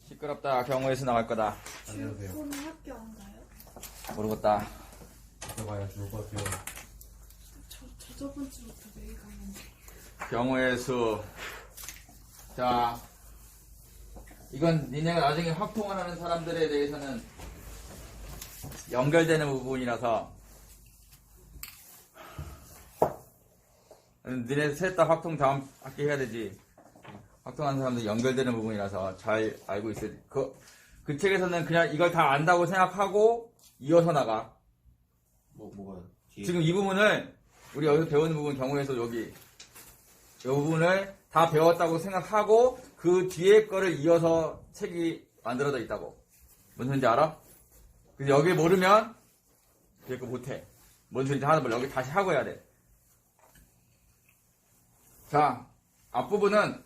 시끄럽다. 경우에서 나갈 거다. 안녕하세요. 오늘 학교 안 가요? 모르겠다. 들어가야 좋을 것 같아요. 저번 주부터 매일 가는데. 경우에서 자, 이건 니네가 나중에 확통을 하는 사람들에 대해서는 연결되는 부분이라서 니네 셋 다 확통 다음 학기 해야 되지. 확통하는 사람들 연결되는 부분이라서 잘 알고 있어야 돼. 그 책에서는 그냥 이걸 다 안다고 생각하고 이어서 나가. 뭐가 뒤에? 지금 이 부분을 우리 여기서 배우는 부분 경우에서 여기 이 부분을 다 배웠다고 생각하고 그 뒤에 거를 이어서 책이 만들어져 있다고. 뭔 소리인지 알아? 그래서 여기 모르면 뒤에 거 못해. 뭔 소리인지 하나도 몰라. 여기 다시 하고 해야 돼. 자, 앞부분은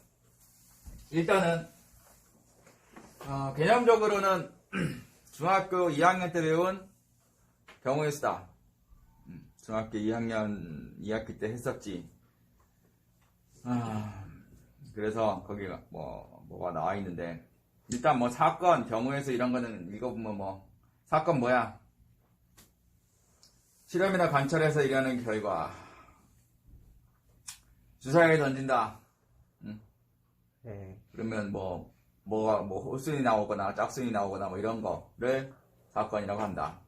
일단은 개념적으로는 중학교 2학년 때 배운 경우의 수다. 중학교 2학년 2학기 때 했었지. 그래서 거기가 뭐가 나와 있는데 일단 뭐 사건, 경우에서 이런 거는 읽어보면 뭐 사건 뭐야? 실험이나 관찰해서 일어나는 결과. 주사위를 던진다. 네. 그러면 뭐가 홀순이 나오거나 짝순이 나오거나 뭐 이런 거를 사건이라고 한다.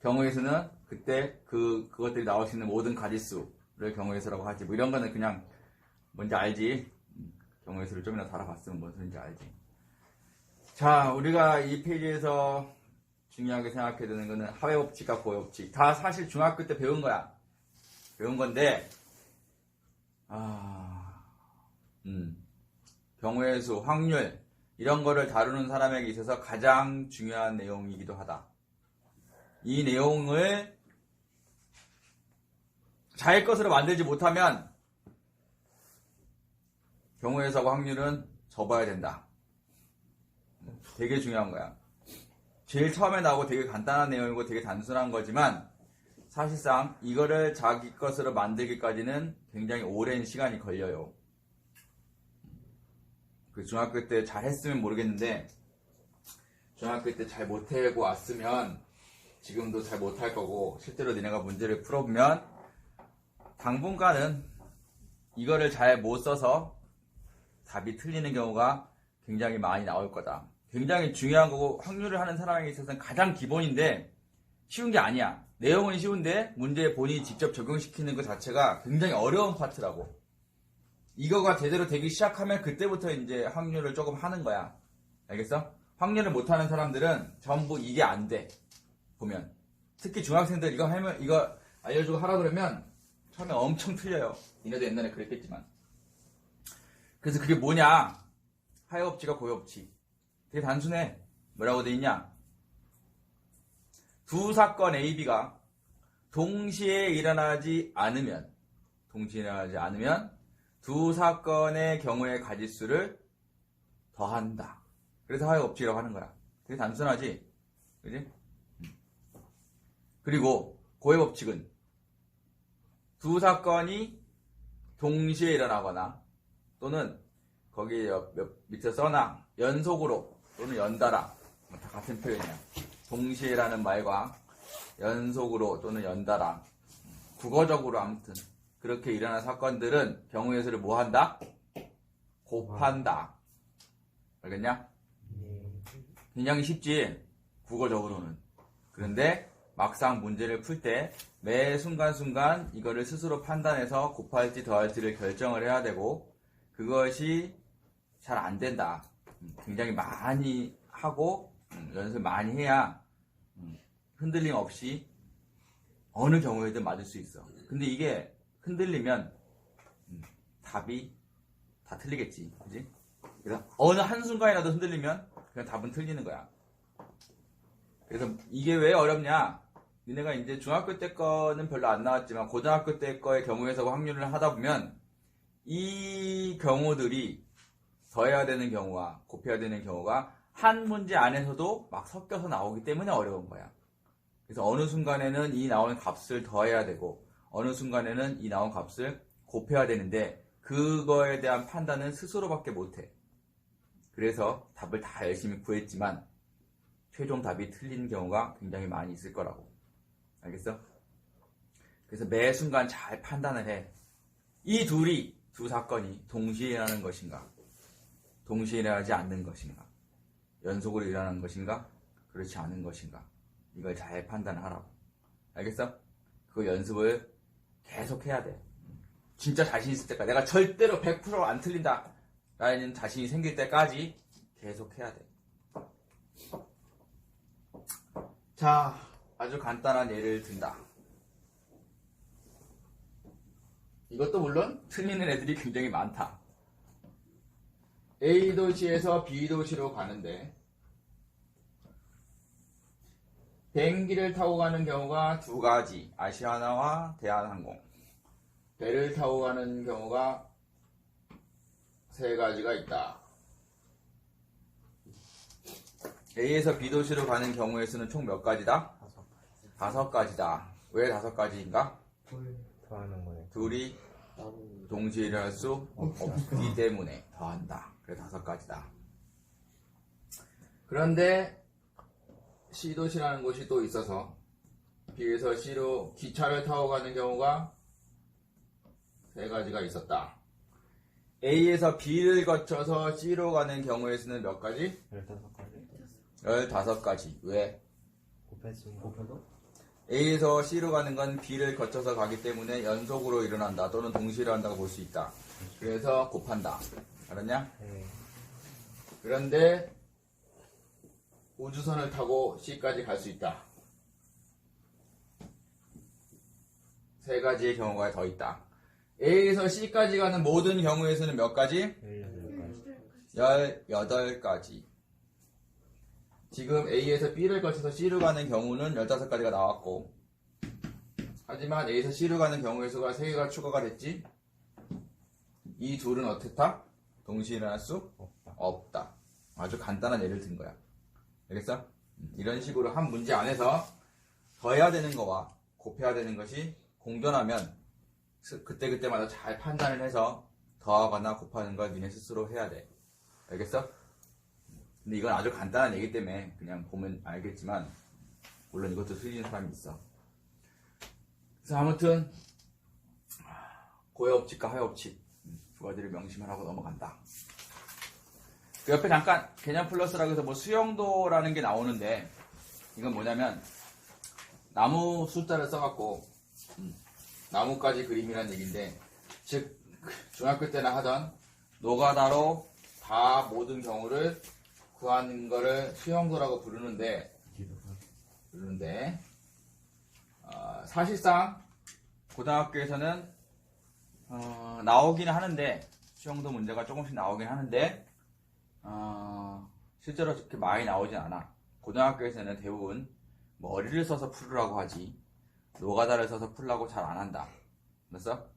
경우에서는 그때 그것들이 나올 수 있는 모든 가지수를 경우에서라고 하지. 뭐 이런 거는 그냥 뭔지 알지. 경우에서를 좀이나 달아봤으면 뭔 소린지 알지. 자, 우리가 이 페이지에서 중요하게 생각해야 되는 거는 하회법칙과 고회법칙. 다 사실 중학교 때 배운 거야. 배운 건데 경우의 수, 확률 이런 거를 다루는 사람에게 있어서 가장 중요한 내용이기도 하다. 이 내용을 자기 것으로 만들지 못하면 경우의 수하고 확률은 접어야 된다. 되게 중요한 거야. 제일 처음에 나오고 되게 간단한 내용이고 되게 단순한 거지만 사실상 이거를 자기 것으로 만들기까지는 굉장히 오랜 시간이 걸려요. 그 중학교 때 잘 했으면 모르겠는데 중학교 때 잘 못하고 왔으면 지금도 잘 못할 거고 실제로 니네가 문제를 풀어보면 당분간은 이거를 잘 못 써서 답이 틀리는 경우가 굉장히 많이 나올 거다. 굉장히 중요한 거고 확률을 하는 사람에게 있어서는 가장 기본인데 쉬운 게 아니야. 내용은 쉬운데 문제에 본인이 직접 적용시키는 것 자체가 굉장히 어려운 파트라고. 이거가 제대로 되기 시작하면 그때부터 이제 확률을 조금 하는 거야. 알겠어? 확률을 못하는 사람들은 전부 이게 안 돼. 보면. 특히 중학생들 이거 알려주고 하라 그러면 처음에 엄청 틀려요. 니네도 옛날에 그랬겠지만. 그래서 그게 뭐냐? 하회법칙과 고회법칙. 되게 단순해. 뭐라고 돼 있냐? 두 사건 A, B가 동시에 일어나지 않으면 두 사건의 경우의 가지수를 더한다. 그래서 하회법칙이라고 하는 거야. 되게 단순하지? 그지? 그리고 고회법칙은 두 사건이 동시에 일어나거나 또는 거기 밑에 써놔 연속으로 또는 연달아 다 같은 표현이야. 동시에라는 말과 연속으로 또는 연달아 국어적으로 아무튼 그렇게 일어난 사건들은 경우의 수를 뭐 한다? 곱한다. 알겠냐? 굉장히 쉽지 국어적으로는. 그런데 막상 문제를 풀 때 매 순간순간 이거를 스스로 판단해서 곱할지 더할지를 결정을 해야 되고 그것이 잘 안 된다. 굉장히 많이 하고 연습 많이 해야 흔들림 없이 어느 경우에든 맞을 수 있어. 근데 이게 흔들리면 답이 다 틀리겠지. 그지? 그래서 어느 한순간이라도 흔들리면 그냥 답은 틀리는 거야. 그래서 이게 왜 어렵냐? 니네가 이제 중학교 때 거는 별로 안 나왔지만 고등학교 때 거의 경우에서 확률을 하다 보면 이 경우들이 더해야 되는 경우와 곱해야 되는 경우가 한 문제 안에서도 막 섞여서 나오기 때문에 어려운 거야. 그래서 어느 순간에는 이 나오는 값을 더해야 되고 어느 순간에는 이 나온 값을 곱해야 되는데 그거에 대한 판단은 스스로밖에 못해. 그래서 답을 다 열심히 구했지만 최종 답이 틀린 경우가 굉장히 많이 있을 거라고. 알겠어? 그래서 매 순간 잘 판단을 해. 이 두 사건이 동시에 일어나는 것인가? 동시에 일어나지 않는 것인가? 연속으로 일어나는 것인가? 그렇지 않은 것인가? 이걸 잘 판단을 하라고. 알겠어? 그 연습을 계속 해야 돼. 진짜 자신 있을 때까지. 내가 절대로 100%안 틀린다 라는 자신이 생길 때까지 계속 해야 돼. 자, 아주 간단한 예를 든다. 이것도 물론 틀리는 애들이 굉장히 많다. A 도시에서 B 도시로 가는데 비행기를 타고 가는 경우가 두 가지, 아시아나와 대한항공. 배를 타고 가는 경우가 세 가지가 있다. A에서 B 도시로 가는 경우의 수는 총 몇 가지다? 5가지다. 왜 5가지인가? 더하는 거네. 둘이 동시에 일어날 수 없기 때문에 더한다. 그래서 5가지다. 그런데 C도시라는 곳이 또 있어서 B에서 C로 기차를 타고 가는 경우가 3가지가 있었다. A에서 B를 거쳐서 C로 가는 경우의 수는 몇 가지? 15가지. 15가지. 왜? 곱해도? A에서 C로 가는 건 B를 거쳐서 가기 때문에 연속으로 일어난다. 또는 동시에 일어난다고 볼 수 있다. 그래서 곱한다. 알았냐? 네. 그런데 우주선을 타고 C까지 갈 수 있다. 3가지의 경우가 더 있다. A에서 C까지 가는 모든 경우의 수는 몇 가지? 18가지. 18가지. 지금 A에서 B를 거쳐서 C로 가는 경우는 15가지가 나왔고, 하지만 A에서 C로 가는 경우의 수가 3개가 추가가 됐지? 이 둘은 어떻다? 동시에 일어날 수 없다. 아주 간단한 예를 든 거야. 알겠어? 이런 식으로 한 문제 안에서 더해야 되는 거와 곱해야 되는 것이 공존하면 그때그때마다 잘 판단을 해서 더하거나 곱하는 걸 니네 스스로 해야 돼. 알겠어? 근데 이건 아주 간단한 얘기 때문에 그냥 보면 알겠지만 물론 이것도 틀리는 사람이 있어. 그래서 아무튼 고해업칙과 하해업칙 두 가지를 명심하라고 넘어간다. 그 옆에 잠깐 개념 플러스라고 해서 뭐 수용도라는 게 나오는데 이건 뭐냐면 나무 숫자를 써갖고 나무까지 그림이라는 얘기인데, 즉 중학교 때나 하던 노가다로 다 모든 경우를 구하는 거를 수용도라고 부르는데 사실상 고등학교에서는 나오긴 하는데 수용도 문제가 조금씩 나오긴 하는데 실제로 그렇게 많이 나오진 않아. 고등학교에서는 대부분 머리를 써서 풀으라고 하지 노가다를 써서 풀라고 잘 안 한다. 알았어?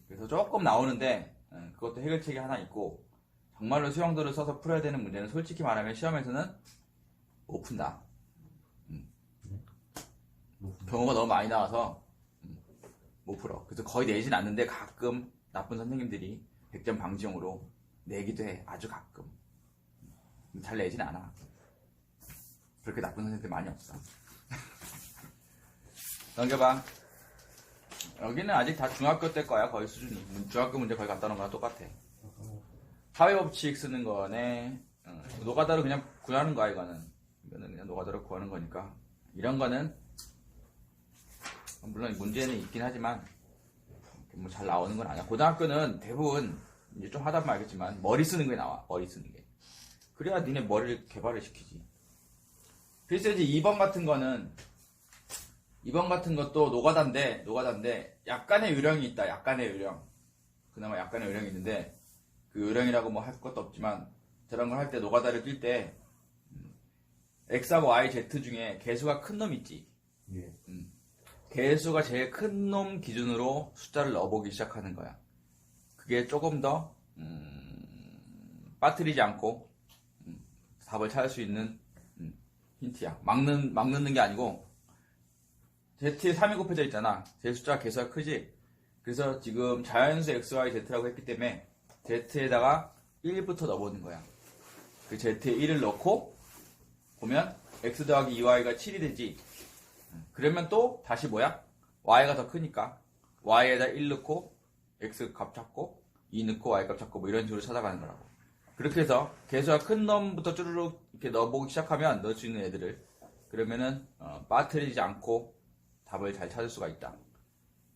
그래서 조금 나오는데 그것도 해결책이 하나 있고, 정말로 수용도를 써서 풀어야 되는 문제는 솔직히 말하면 시험에서는 못 푼다. 경우가 너무 많이 나와서 못 풀어. 그래서 거의 내진 않는데 가끔 나쁜 선생님들이 100점 방지용으로 내기도 해. 아주 가끔. 잘 내진 않아. 그렇게 나쁜 선생님들 많이 없어. 넘겨봐. 여기는 아직 다 중학교 때 거야. 거의 수준이. 중학교 문제 거의 갖다 놓은 거랑 똑같아. 하회법칙 쓰는 거네. 노가다로 그냥 구하는 거야. 이거는 그냥 노가다로 구하는 거니까. 이런 거는 물론 문제는 있긴 하지만 뭐 잘 나오는 건 아니야. 고등학교는 대부분 이제 좀 하다 보면 알겠지만 머리 쓰는 게 나와. 머리 쓰는 게. 그래야 니네 머리를 개발을 시키지. 필수지 2번 같은 것도 노가다인데 약간의 요령이 있다. 약간의 요령. 그나마 약간의 요령이 있는데 그 요령이라고 뭐 할 것도 없지만 저런 걸 할 때 노가다를 낄 때 X하고 Y, Z 중에 개수가 큰 놈 있지. 예. 개수가 제일 큰 놈 기준으로 숫자를 넣어보기 시작하는 거야. 그게 조금 더 빠뜨리지 않고 답을 찾을 수 있는 힌트야. 막 넣는 게 아니고 Z에 3이 곱해져 있잖아. 제 숫자 개수가 크지. 그래서 지금 자연수 X, Y, Z라고 했기 때문에 Z에다가 1부터 넣어보는 거야. 그 z에 1을 넣고 보면 x 더하기 2y가 7이 되지. 그러면 또 다시 뭐야? y가 더 크니까 y에다 1 넣고 x 값 찾고 2 넣고 y 값 찾고 뭐 이런 식으로 찾아가는 거라고. 그렇게 해서 개수가 큰 놈부터 쭈르륵 이렇게 넣어보기 시작하면 넣을 수 있는 애들을 그러면은 빠뜨리지 않고 답을 잘 찾을 수가 있다.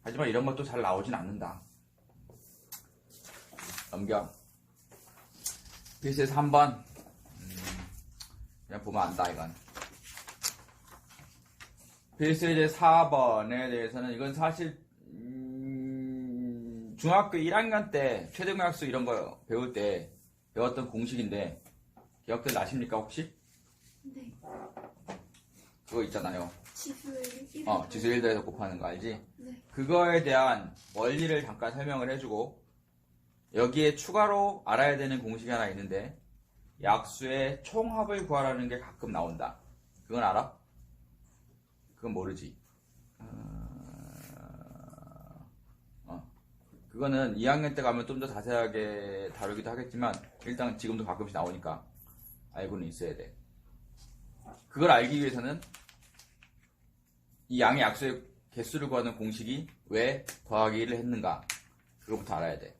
하지만 이런 것도 잘 나오진 않는다. 넘겨. 필수에서 3번. 그냥 보면 안다, 이건. 필수 이제 4번에 대해서는 이건 사실, 중학교 1학년 때 최대공약수 이런 거 배울 때 배웠던 공식인데, 기억들 나십니까, 혹시? 네. 그거 있잖아요. 지수를 1. 지수 1 더해서 곱하는 거 알지? 네. 그거에 대한 원리를 잠깐 설명을 해주고, 여기에 추가로 알아야 되는 공식이 하나 있는데, 약수의 총합을 구하라는 게 가끔 나온다. 그건 알아? 그건 모르지. 그거는 2학년 때 가면 좀 더 자세하게 다루기도 하겠지만, 일단 지금도 가끔씩 나오니까 알고는 있어야 돼. 그걸 알기 위해서는 이 양의 약수의 개수를 구하는 공식이 왜 더하기 1을 했는가, 그거부터 알아야 돼.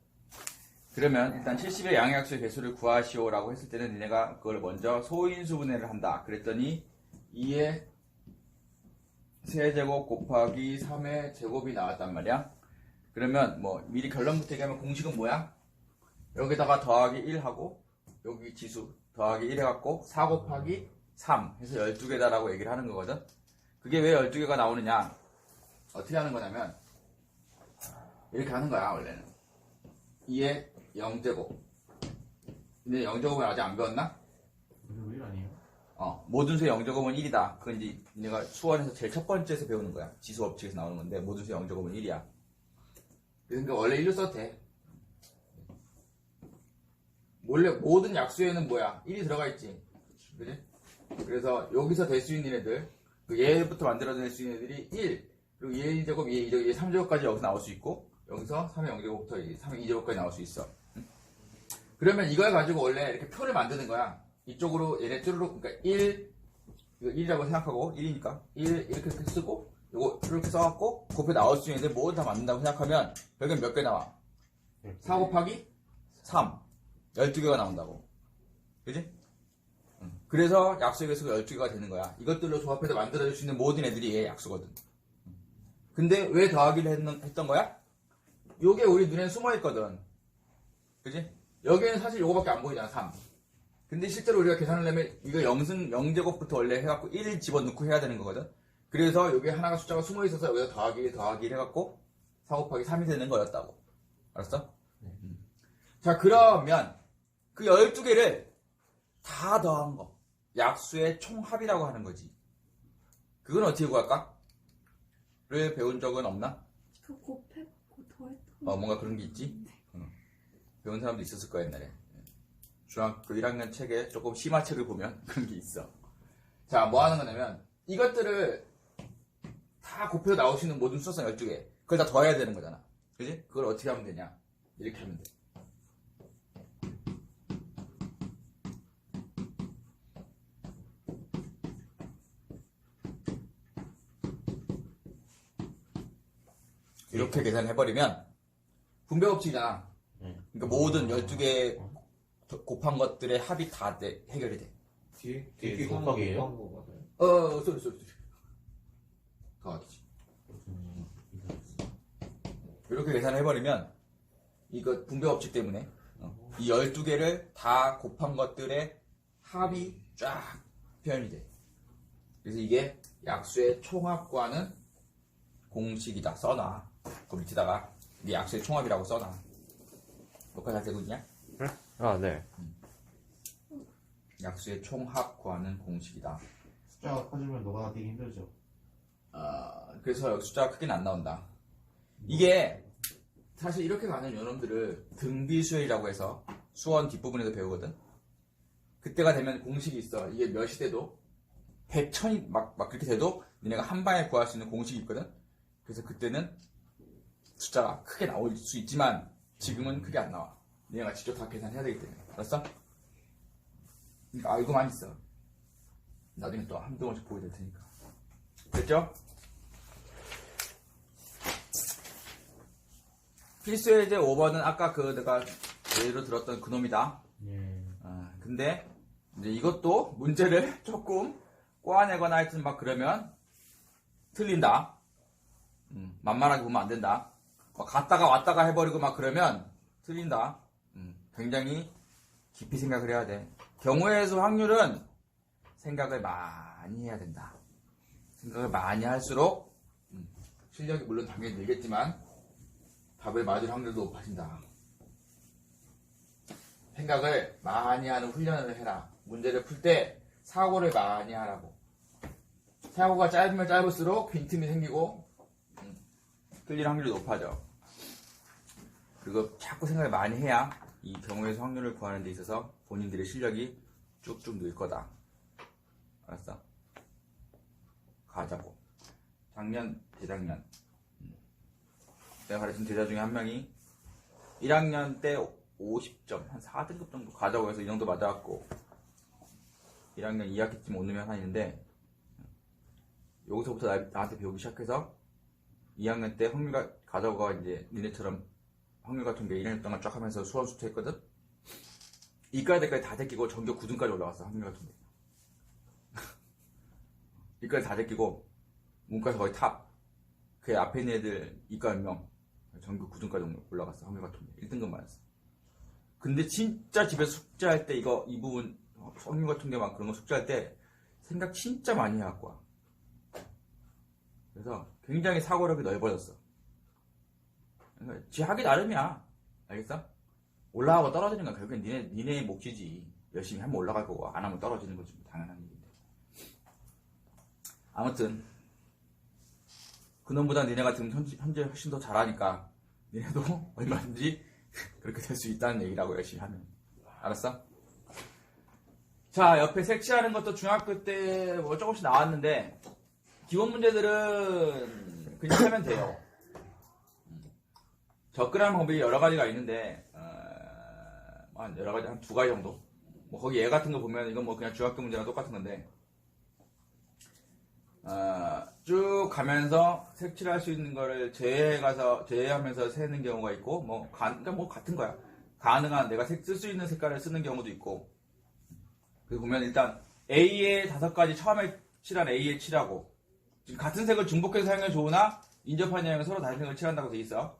그러면 일단 70의 양의 약수의 개수를 구하시오라고 했을 때는 니네가 그걸 먼저 소인수분해를 한다. 그랬더니 2의 세제곱 곱하기 3의 제곱이 나왔단 말이야. 그러면 뭐 미리 결론부터 얘기하면 공식은 뭐야? 여기다가 더하기 1하고 여기 지수 더하기 1 해갖고 4 곱하기 3 해서 12개다라고 얘기를 하는 거거든. 그게 왜 12개가 나오느냐? 어떻게 하는 거냐면 이렇게 하는 거야 원래는. 2의 0제곱. 근데 0제곱은 아직 안 배웠나? 이거 1 아니에요? 모든 수의 0제곱은 1이다. 그건 이제 내가 수원에서 제일 첫 번째에서 배우는 거야. 지수 법칙에서 나오는 건데 모든 수의 0제곱은 1이야. 그러니까 원래 1로 써도 돼. 원래 모든 약수에는 뭐야? 1이 들어가 있지. 그지? 그래서 여기서 될 수 있는 애들, 그 얘부터 만들어낼 수 있는 애들이 1, 그리고 2의 1제곱, 2의 2제곱, 2의 3제곱까지 여기서 나올 수 있고, 여기서 3의 0제곱부터 3의 2제곱까지 나올 수 있어. 그러면 이걸 가지고 원래 이렇게 표를 만드는 거야. 이쪽으로 얘네 쭈르륵, 그러니까 1, 이거 1이라고 생각하고, 1이니까, 1, 이렇게 쓰고, 요거 이렇게 써갖고, 곱해 나올 수 있는 애들 모두 다 만든다고 생각하면, 결국엔 몇 개 나와? 4 곱하기 3. 12개가 나온다고. 그지? 그래서 약수의 개수가 12개가 되는 거야. 이것들로 조합해서 만들어줄 수 있는 모든 애들이 얘의 약수거든. 근데 왜 더하기를 했던 거야? 요게 우리 눈에 숨어있거든. 그지? 여기에는 사실 요거밖에 안 보이잖아, 3. 근데 실제로 우리가 계산을 하면 이거 0제곱부터 원래 해갖고 1 집어넣고 해야 되는 거거든. 그래서 여기 하나가 숫자가 숨어있어서 여기다 더하기 해갖고 4 곱하기 3이 되는 거였다고. 알았어? 자, 그러면 그 12개를 다 더한 거. 약수의 총합이라고 하는 거지. 그건 어떻게 구할까? 를 배운 적은 없나? 그 곱해고 더했던 뭔가 그런 게 있지? 배운 사람도 있었을 거야, 옛날에. 중학교 1학년 책에 조금 심화책을 보면 그런 게 있어. 자, 뭐 하는 거냐면, 이것들을 다 곱해서 나올 수 있는 모든 수성 12개. 그걸 다 더해야 되는 거잖아. 그지? 그걸 어떻게 하면 되냐? 이렇게 하면 돼. 이렇게 계산해버리면 분배 법칙이잖아. 그러니까 모든 12개 곱한 것들의 합이 다 해결이 돼. 뒤에 곱하기예요? 쏘리. 더하기지. 이렇게 계산해버리면 이거 분배 법칙 때문에 이 12개를 다 곱한 것들의 합이 쫙 표현이 돼. 그래서 이게 약수의 총합과는 공식이다. 써놔. 그 밑에다가 이게 약수의 총합이라고 써놔. 녹화 잘 되고 있냐? 네. 약수의 총합 구하는 공식이다. 숫자가 커지면 녹아가기 힘들죠. 그래서 숫자가 크게는 안 나온다. 이게 사실 이렇게 가는 요놈들을 등비수열이라고 해서 수원 뒷부분에서 배우거든. 그때가 되면 공식이 있어. 이게 몇이 돼도 100, 1000이 막 그렇게 돼도 니네가 한 방에 구할 수 있는 공식이 있거든. 그래서 그때는 숫자가 크게 나올 수 있지만 지금은 크게 안 나와. 니네가 직접 다 계산해야 되기 때문에. 알았어? 그러니까 알고만 있어. 나중에 또 한두 번씩 보게 될 테니까. 됐죠? 필수의 이제 5번은 아까 그 내가 예로 들었던 그놈이다. 예. 근데 이제 이것도 문제를 조금 꼬아내거나 하여튼 막 그러면 틀린다. 만만하게 보면 안 된다. 갔다가 왔다가 해버리고 막 그러면 틀린다. 굉장히 깊이 생각을 해야 돼. 경우의 수 확률은 생각을 많이 해야 된다. 생각을 많이 할수록 실력이 물론 당연히 늘겠지만 답을 맞을 확률도 높아진다. 생각을 많이 하는 훈련을 해라. 문제를 풀 때 사고를 많이 하라고. 사고가 짧으면 짧을수록 빈틈이 생기고 틀릴 확률이 높아져. 그리고 자꾸 생각을 많이 해야 이 경우의 수 확률을 구하는 데 있어서 본인들의 실력이 쭉쭉 늘 거다. 알았어? 가자고. 작년, 재작년 내가 가르친 제자 중에 한 명이 1학년 때 50점, 한 4등급 정도 가자고 해서 이 정도 맞아갖고 1학년 2학기쯤 오르면 하는데 여기서부터 나한테 배우기 시작해서 2학년 때 가자고가 이제 니네처럼 확률 같은 게 1년 동안 쫙 하면서 수원 수투했거든? 이과대까지 다 제끼고 전교 9등까지 올라갔어. 확률 같은 게. 이과에 다 제끼고 문과에서 거의 탑. 그 앞에 있는 애들 이과 몇 명 전교 9등까지 올라갔어. 확률 같은 게 1등급 맞았어. 근데 진짜 집에서 숙제할 때 이 부분 확률 같은 게 막 그런 거 숙제할 때 생각 진짜 많이 해갖고 와. 그래서 굉장히 사고력이 넓어졌어. 그러니까 지 하기 나름이야. 알겠어? 올라가고 떨어지는 건 결국엔 니네의 몫이지. 열심히 하면 올라갈 거고 안 하면 떨어지는 거지. 당연한 일인데. 아무튼 그놈보다 니네 같은 현재 훨씬 더 잘하니까 니네도 얼마든지 그렇게 될 수 있다는 얘기라고 열심히 하면. 알았어? 자, 옆에 색칠하는 것도 중학교 때 뭐 조금씩 나왔는데 기본 문제들은 그냥 하면 돼요. 접근하는 방법이 여러 가지가 있는데 여러 가지 한 두 가지 정도. 뭐 거기 얘 같은 거 보면 이건 뭐 그냥 중학교 문제랑 똑같은 건데 쭉 가면서 색칠할 수 있는 거를 제외하면서 세는 경우가 있고 그러니까 뭐 같은 거야. 가능한 내가 쓸 수 있는 색깔을 쓰는 경우도 있고. 그리고 보면 일단 A에 5가지 처음에 칠한 A에 칠하고 지금 같은 색을 중복해서 사용해 좋으나 인접한 여행은 서로 다른 색을 칠한다고 돼 있어.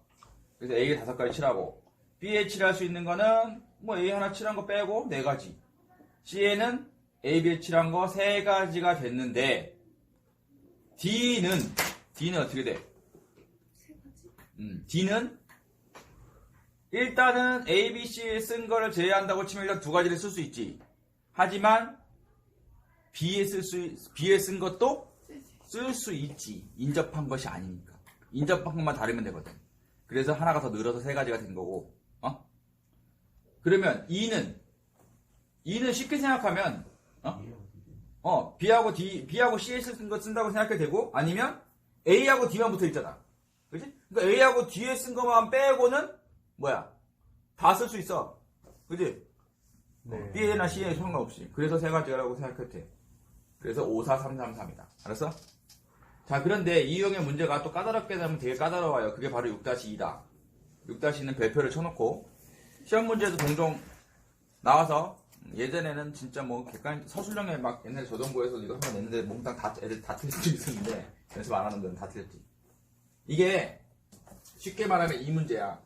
그래서 A에 5가지 칠하고 B에 칠할 수 있는 거는 뭐 A 하나 칠한 거 빼고 4가지. C에는 A, B에 칠한 거 3가지가 됐는데 D는 어떻게 돼? 3가지? D는 일단은 A, B, C에 쓴 거를 제외한다고 치면 일단 2가지를 쓸 수 있지. 하지만 B에 쓴 것도 쓸 수 있지. 인접한 것이 아니니까. 인접한 것만 다르면 되거든. 그래서 하나가 더 늘어서 3가지가 된 거고. 그러면 E는 쉽게 생각하면 B하고 C에 쓴 거 쓴다고 생각해도 되고 아니면 A하고 D만 붙어 있잖아. 그치? 그러니까 A하고 D에 쓴 것만 빼고는 뭐야? 다 쓸 수 있어. 그치? 네. B나 C에 상관없이. 그래서 3가지라고 생각해도 돼. 그래서 5, 4, 3, 3, 3이다. 알았어? 자, 그런데 이 유형의 문제가 또 까다롭게 되면 되게 까다로워요. 그게 바로 6-2다. 6-2는 별표를 쳐놓고 시험 문제도 종종 나와서 예전에는 진짜 뭐 객관 서술형에 막 옛날에 저정부에서 이거 한번 냈는데 몽땅 애들 다 틀린 적이 있었는데 연습 안 하는 데는 다 틀렸지. 이게 쉽게 말하면 이 문제야.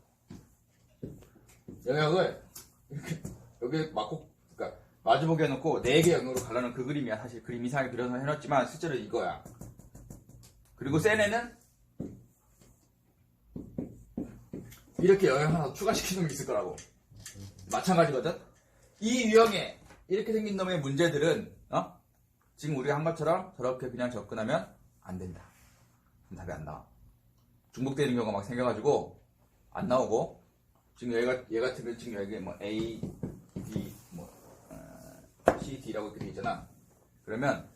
영역을 이렇게 여기 그러니까 마주보기 해놓고 4개 영역으로 갈라놓은 그 그림이야. 사실 그림 이상하게 그려서 해놨지만 실제로 이거야. 그리고 센 애는 이렇게 영역 하나 더 추가시키는 게 있을 거라고. 마찬가지거든. 이 유형에 이렇게 생긴 놈의 문제들은 지금 우리가 한 것처럼 저렇게 그냥 접근하면 안 된다. 그럼 답이 안 나와. 중복되는 경우가 막 생겨가지고 안 나오고 지금 얘 같은 경우 지금 여기 뭐 A, B, C, D라고 이렇게 돼 있잖아. 그러면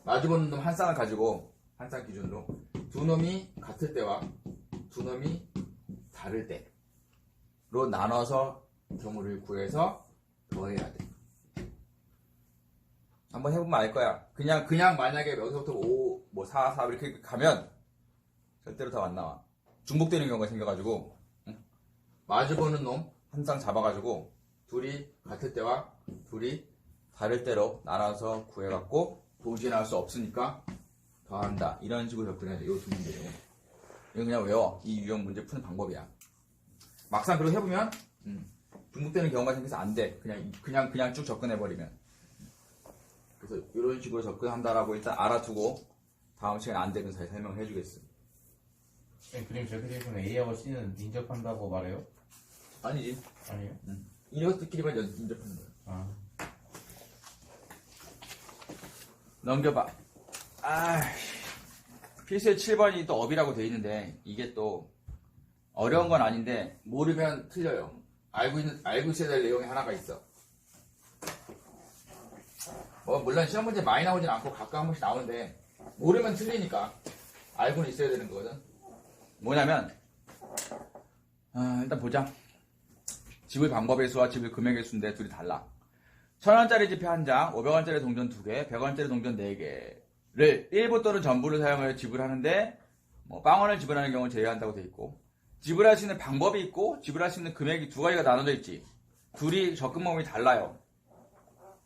마주보는 놈 한 쌍을 가지고 한 쌍 기준으로 두 놈이 같을 때와 두 놈이 다를 때로 나눠서 경우를 구해서 더해야 돼. 한번 해보면 알 거야. 그냥 만약에 여기서부터 5, 4, 4 이렇게 가면 절대로 다 안 나와. 중복되는 경우가 생겨가지고, 응? 마주보는 놈 한 쌍 잡아가지고 둘이 같을 때와 둘이 다를 때로 나눠서 구해갖고 동시에 나올 수 없으니까 더한다. 이런 식으로 접근해야 돼. 이 두 문제요. 이거 그냥 외워. 이 유형 문제 푸는 방법이야. 막상 그렇게 해보면 중복되는 경우가 생겨서 안 돼. 그냥 쭉 접근해버리면. 그래서 이런 식으로 접근한다라고 일단 알아두고 다음 시간에 안 되는 사이 설명을 해주겠어. 그림 저렇게 되면 A하고 C는 인접한다고 말해요? 아니지. 아니에요? 이것들끼리만 인접하는 거야. 아, 넘겨봐. 필수의 7번이 또 업이라고 돼 있는데 이게 또 어려운 건 아닌데 모르면 틀려요. 알고 있어야 될 내용이 하나가 있어. 물론 시험 문제 많이 나오진 않고 가끔 한 번씩 나오는데 모르면 틀리니까 알고는 있어야 되는 거거든. 뭐냐면 일단 보자. 지불 방법의 수와 지불 금액의 수인데 둘이 달라. 1000원짜리 지폐 1장, 500원짜리 동전 2개, 100원짜리 동전 4개를 일부 또는 전부를 사용하여 지불하는데 빵원을 지불하는 경우는 제외한다고 돼 있고, 지불할 수 있는 방법이 있고 지불할 수 있는 금액이 두 가지가 나눠져 있지. 둘이 접근 방법이 달라요.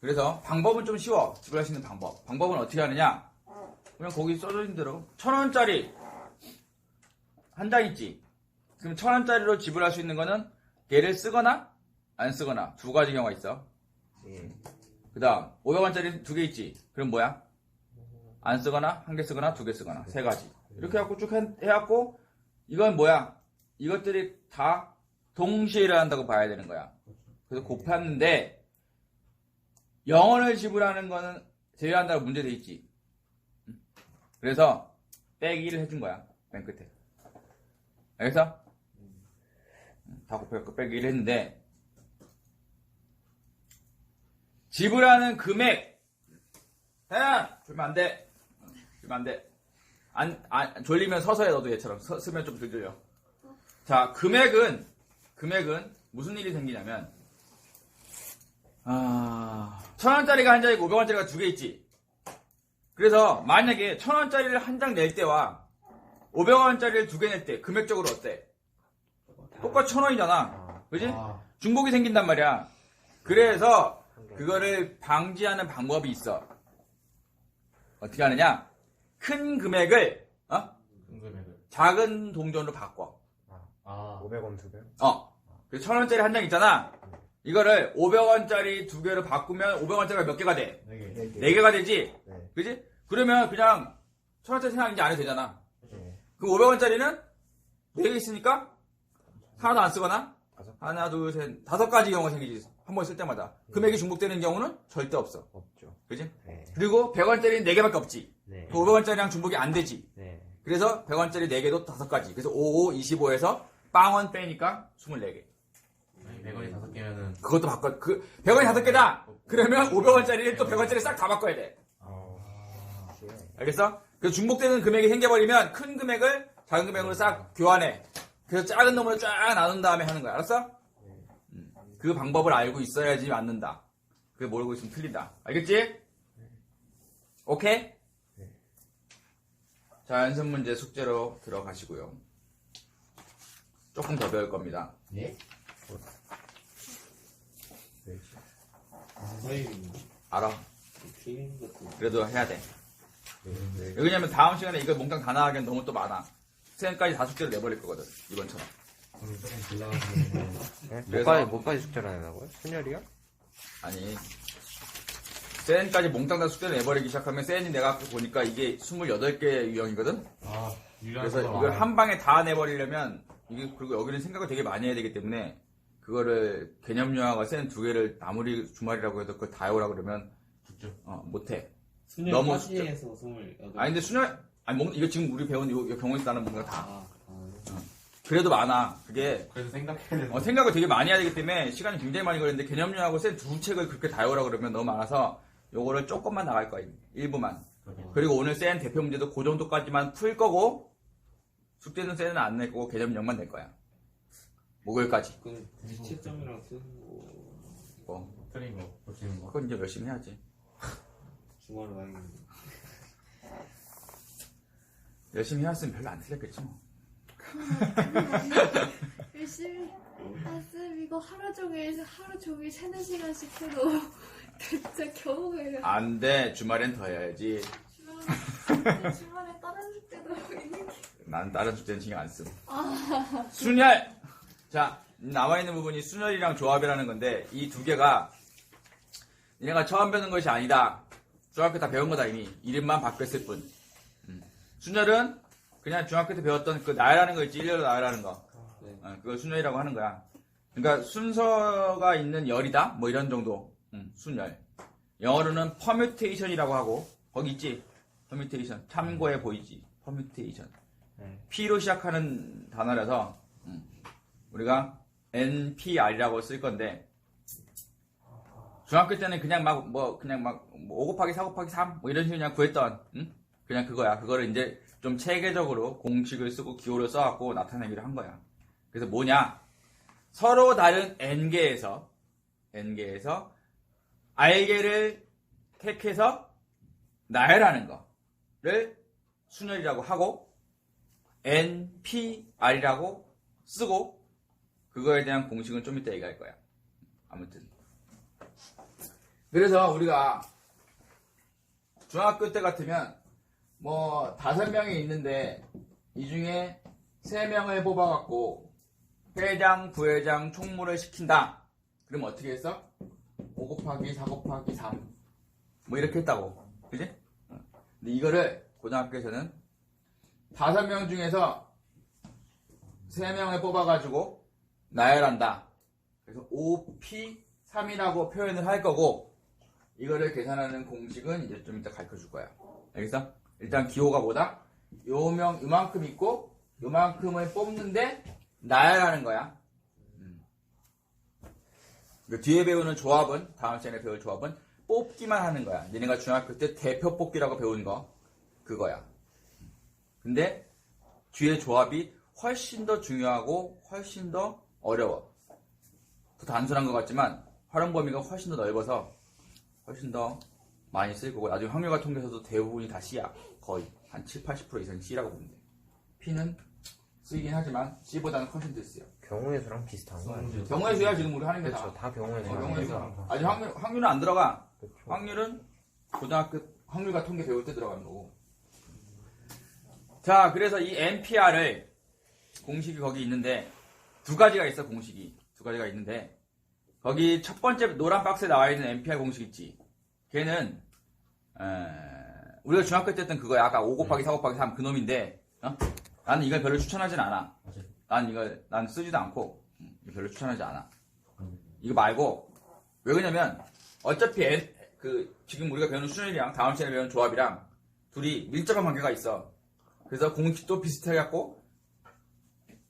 그래서 방법은 좀 쉬워. 지불할 수 있는 방법. 방법은 어떻게 하느냐? 그냥 거기 써져 있는 대로 1000원짜리 한 장 있지. 그럼 1000원짜리로 지불할 수 있는 거는 얘를 쓰거나 안 쓰거나 두 가지 경우가 있어. 그 다음 500원짜리 2개 있지. 그럼 뭐야? 안 쓰거나 한 개 쓰거나 2개 쓰거나 세 가지. 이렇게 해갖고 쭉 해갖고 이건 뭐야? 이것들이 다 동시에 일어난다고 봐야 되는 거야. 그래서 곱했는데 0원을 지불하는 거는 제외한다고 문제 돼 있지. 그래서 빼기를 해준 거야. 맨 끝에. 알겠어? 다 곱해갖고 빼기를 했는데 지불하는 금액 졸면 안 돼. 졸면 안 돼. 졸리면 서서 해. 너도 얘처럼 쓰면 좀 덜 졸려. 자, 금액은 무슨 일이 생기냐면 1000원짜리가 한 장이고 500원짜리가 2개 있지. 그래서 만약에 1000원짜리를 한 장 낼 때와 500원짜리를 2개 낼 때 금액적으로 어때? 똑같이 1000원이잖아. 그지? 중복이 생긴단 말이야. 그래서 그거를 방지하는 방법이 있어. 어떻게 하느냐? 큰 금액을 작은 동전으로 바꿔. 500원 2배? 그래서 1000원짜리 한 장 있잖아. 이거를 500원짜리 2개로 바꾸면 500원짜리가 몇 개가 돼? 4개가 되지? 네. 그지? 그러면 그냥 1000원짜리 생각 이제 안 해도 되잖아. 네. 그럼 500원짜리는 4개 있으니까 하나도 안 쓰거나 하나, 둘, 셋, 5가지 경우가 생기지. 한 번 쓸 때마다. 금액이 중복되는 경우는 절대 없어. 없죠. 그지? 네. 그리고 100원짜리는 4개밖에 없지. 네. 그 500원짜리랑 중복이 안 되지. 네. 그래서 100원짜리 4개도 5가지. 그래서 5, 25에서 빵원 빼니까 24개. 100원이 5개면은 그것도 바꿔. 100원이 5개다! 그러면 500원짜리를 또 100원짜리 싹 다 바꿔야 돼. 알겠어? 그래서 중복되는 금액이 생겨버리면 큰 금액을 작은 금액으로 싹 교환해. 그래서 작은 놈으로 쫙 나눈 다음에 하는 거야. 알았어? 그 방법을 알고 있어야지 맞는다. 그게 모르고 있으면 틀린다. 알겠지? 오케이? 자, 연습 문제 숙제로 들어가시고요. 조금 더 배울 겁니다. 예? 선생님 알아. 게임 같은 그래도 해야 돼. 네. 왜냐면 다음 시간에 이거 몽땅 다 나가기엔 너무 또 많아. 수행까지 다 숙제를 내버릴 거거든. 이번처럼. 그럼 조금 불나가는 네? 그래서- 뭐까지 숙제를 하냐고요? 순열이요? 아니. 센까지 몽땅 다 숙제를 내버리기 시작하면 센이 내가 보니까 이게 28개 유형이거든? 그래서 이걸 한 방에 다 내버리려면 이게 그리고 여기는 생각을 되게 많이 해야 되기 때문에 그거를 개념 유형과 센 2개를 아무리 주말이라고 해도 그걸 다 외우라고 그러면 죽죠. 못해. 순열 너무 파시에서 28. 아니 근데 순열 이거 지금 우리 배운 이 경우에 따른 뭔가 다 아, 그래도 많아. 그게 그래서 생각해야 되는 생각을 되게 많이 해야 되기 때문에 시간이 굉장히 많이 걸리는데 개념 유형하고 센 2책을 그렇게 다 외우라고 그러면 너무 많아서 요거를 조금만 나갈 거야. 일부만. 그리고 오늘 센 대표 문제도 그 정도까지만 풀 거고 숙제는 센은 안 낼 거고 개념 유형만 낼 거야. 목요일까지. 그건 채점이랑 쓰는 거 뭐 틀린 거, 고치는 거. 그건 이제 열심히 해야지. 주말에 와야겠는데. 열심히 해왔으면 별로 안 틀렸겠지 뭐. 열심히. 아, 쌤, 이거 하루 종일 3-4시간씩 해도 진짜 겨우 해요. 안돼, 주말엔 더 해야지. 주말에 다른 숙제도 있는 게. 난 다른 숙제는 신경 안 쓰고. 순열! 자, 남아있는 부분이 순열이랑 조합이라는 건데, 이 두 개가, 니네가 처음 배우는 것이 아니다. 중학교 다 배운 거다, 이미. 이름만 바뀌었을 뿐. 순열은 그냥 중학교 때 배웠던 그 나열하는 거 있지, 일렬로 나열하는 거. 네. 그걸 순열이라고 하는 거야. 그러니까 순서가 있는 열이다? 뭐 이런 정도. 순열. 영어로는 퍼뮤테이션이라고 하고, 거기 있지? 퍼뮤테이션. 참고해 보이지? 퍼뮤테이션. P로 시작하는 단어라서 우리가 NPR이라고 쓸 건데 중학교 때는 그냥 막 5 곱하기 4 곱하기 3 뭐 이런 식으로 그냥 구했던 그냥 그거야. 그거를 이제 좀 체계적으로 공식을 쓰고 기호를 써갖고 나타내기로 한 거야. 그래서 뭐냐? 서로 다른 N개에서 R개를 택해서 나열하는 거를 순열이라고 하고 NPR이라고 쓰고 그거에 대한 공식은 좀 이따 얘기할 거야. 아무튼 그래서 우리가 중학교 때 같으면 뭐 5명이 있는데 이 중에 3명을 뽑아갖고 회장, 부회장, 총무를 시킨다. 그럼 어떻게 했어? 5 곱하기 4 곱하기 3 뭐 이렇게 했다고. 그지? 근데 이거를 고등학교에서는 5명 중에서 3명을 뽑아가지고 나열한다. 그래서 5P3이라고 표현을 할 거고 이거를 계산하는 공식은 이제 좀 이따 가르쳐 줄 거야. 알겠어? 일단 기호가 뭐다? 요만큼 있고 요만큼을 뽑는데 나열하는 거야. 그 뒤에 배우는 조합은 다음 시간에 배울 조합은 뽑기만 하는 거야. 너네가 중학교 때 대표 뽑기라고 배운 거 그거야. 근데 뒤에 조합이 훨씬 더 중요하고 훨씬 더 어려워. 더 단순한 것 같지만 활용 범위가 훨씬 더 넓어서 훨씬 더 많이 쓸 거고 나중에 확률과 통계에서도 대부분이 다 C야. 거의 한 70-80% 이상이 C라고 보면 돼. P는 쓰이긴 하지만 C보다는 훨씬 더 쓰여. 경우의 수랑 비슷한 거 아니에요? 경우의 수야 지금 우리 하는 게 그렇죠. 다. 다 경우의 수. 경우의 수. 아직 확률은 안 들어가. 그렇죠. 확률은 고등학교 확률과 통계 배울 때 들어가는 거고. 자, 그래서 이 NPR을 공식이 거기 있는데 두 가지가 있어. 공식이 두 가지가 있는데 거기 첫 번째 노란 박스에 나와 있는 NPR 공식 있지. 걔는 우리가 중학교 때 했던 그거야. 아까 5 곱하기 4 곱하기 3 그놈인데 나는 이걸 별로 추천하진 않아. 난 쓰지도 않고 별로 추천하지 않아. 이거 말고 왜 그러냐면 어차피 지금 우리가 배우는 수준이랑 다음 시간에 배우는 조합이랑 둘이 밀접한 관계가 있어. 그래서 공식도 비슷하게 갖고